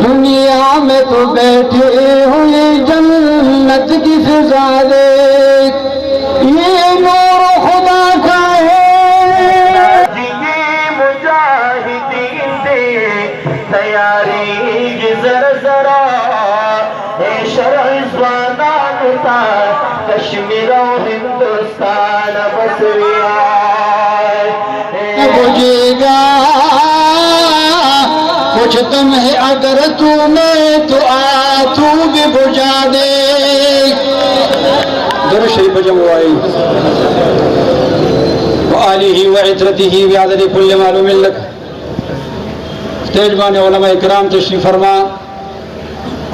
दुनिया में तो बैठे हुए जन्नत की फिजा देख, ये नूर खुदा का है। मुजाहिदीन दे तैयारी जरा जरा शर्ज़वाना कश्मीर हिंदुस्तान बसरिया बुझेगा कुछ तुम है अगर तूने तो आ तू भी बुझा दे। दुरूद शरीफ जमुआई व आलिही व इतरतिही व अदद कुल्ल मालूम लक। तेजबान उलमा इकराम तशरीफ फरमा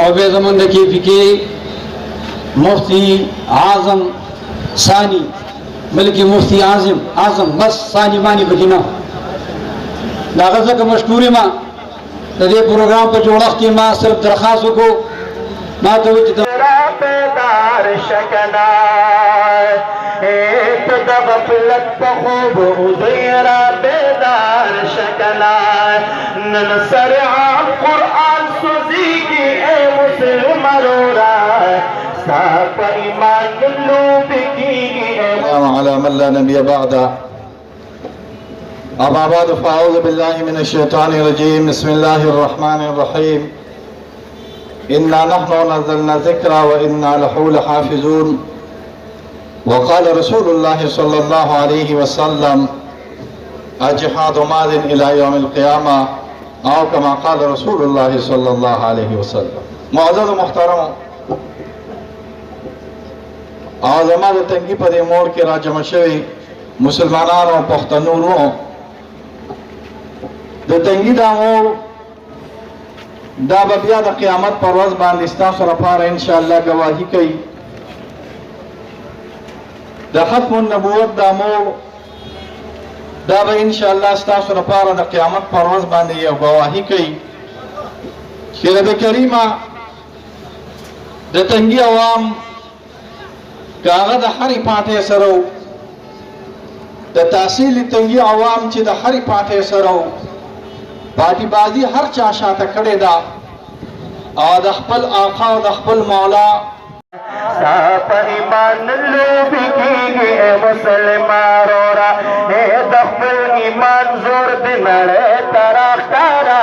और बेज़मन की फिकी मुफ्ती आज़म सानी बल्कि मुफ्ती आज़म बस सानी मानी बकिना दागज़ का मशकूरी माँ तदे प्रोग्राम पर जोड़ा की माँ सिर्फ दरखास्त को माँ तो बेदार शकना एक दबलत खूब उदयरा बेदार शकना नन सरआ कुरान सुजी की ए मुस्लिम रोरा साफ ईमान लूब की अला मन ला नबी बादा। अम्मा बाद फ़अऊज़ु बिल्लाहि मिनश शैतानिर रजीम बिस्मिल्लाहिर रहमानिर रहीम इन्ना नहनु नज़्ज़लना ज़िक्रा व इन्ना लहू लहाफ़िज़ून व क़ाल रसूलुल्लाह सल्लल्लाहु अलैहि वसल्लम अजहादु मादिन इला यौमिल क़ियामा औ कमा क़ाल रसूलुल्लाह सल्लल्लाहु अलैहि वसल्लम। मुअज़्ज़ज़ व मुहतरम आज़मा तंगी पर मोड़ के राजम शवी मुसलमानों पख्तनूरों द तंगी दा मोड़ दा बबिया द क़यामत परवज़ बांदिस्ता सरफार इंशाअल्लाह गवाही कई द खत्मुन नबुव्वत दा मोड़ दा ब इंशाअल्लाह स्ता सरफार द क़यामत परवज़ बांदी गवाही कई कि रब करीमा द तंगी अवाम कागज हरी पाठे सरो द तहसील तंगी अवाम ची द हरी पाठे सरो पार्टीबाजी हर चाशा तकड़े दा और दखपल आखा और दखपल मौला साफ ईमान लोग की मुसलमान रोरा ए दखपल ईमान जोर दिनड़े तरा तारा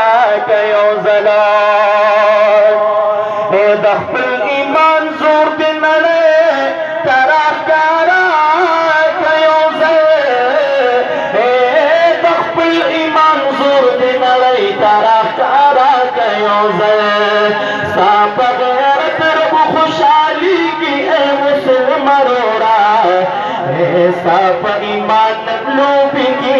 कयो जला ए दखपल ईमान जोर दिनड़े साफ ईमान लोग की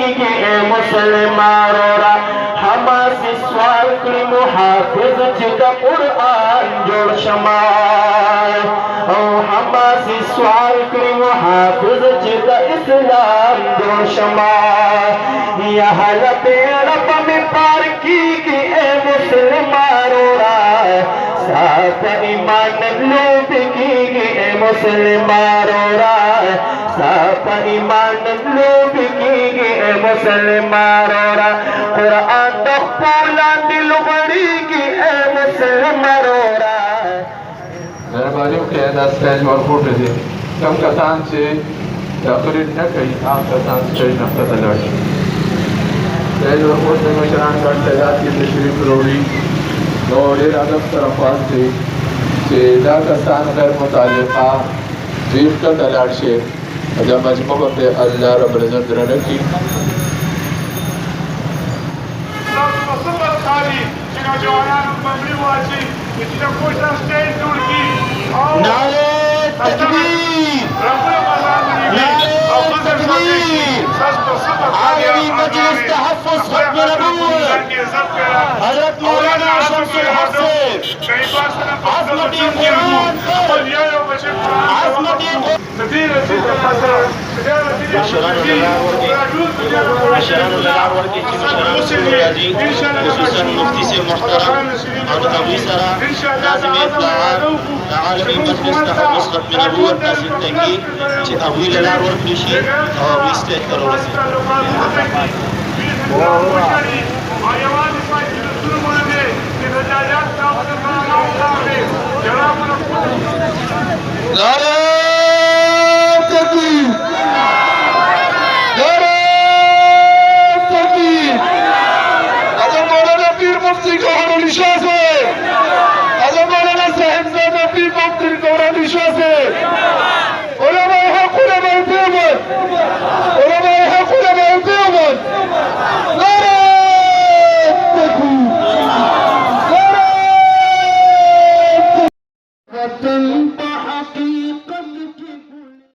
मुसलमान रोरा हमास सवाल की मुहाफिज जिद कुरान जोड़ शमाल और हमास सवाल की मुहाफिज जिद इस्लाम जोड़ शमाल यह लपेरप में पार की मुसलमान रोरा साफ ईमान लोग की मुसलमान रोरा साफ ईमान लोग की मुसलमान रोरा कुरान दखला दिल बड़ी की मुसलमान रोरा मेहरबानी के स्टेज और फोटो दे कम कसान से तकरीर न कई आम कसान से नफरत लड़ी स्टेज और फोटो में शरान का तैयार की तशरीफ रोड़ी और ये अदब तरफान से दा कसान गैर मुतालिका जीव का तलाश से जब मजमू पे अल्लाह रब्बुल इज्जत रखी नारे तकबीर नारे तकबीर आलमी मजलिस तहफ़्फ़ुज़ ख़त्म नबूवत हज़रत मौलाना शम्सुल हक से अज़मती कुरान अज़मती मशरान लाहौर के खुसूसन मुफ्ती से मुहतरम और अबू सरा नाज़िम इत्तहाद आलमी मजलिस तहफ़्फ़ुज़ ख़त्म नबूवत का सिद्दीकी ची अबू लाहौर खुशी और 20 करोड़ से नारे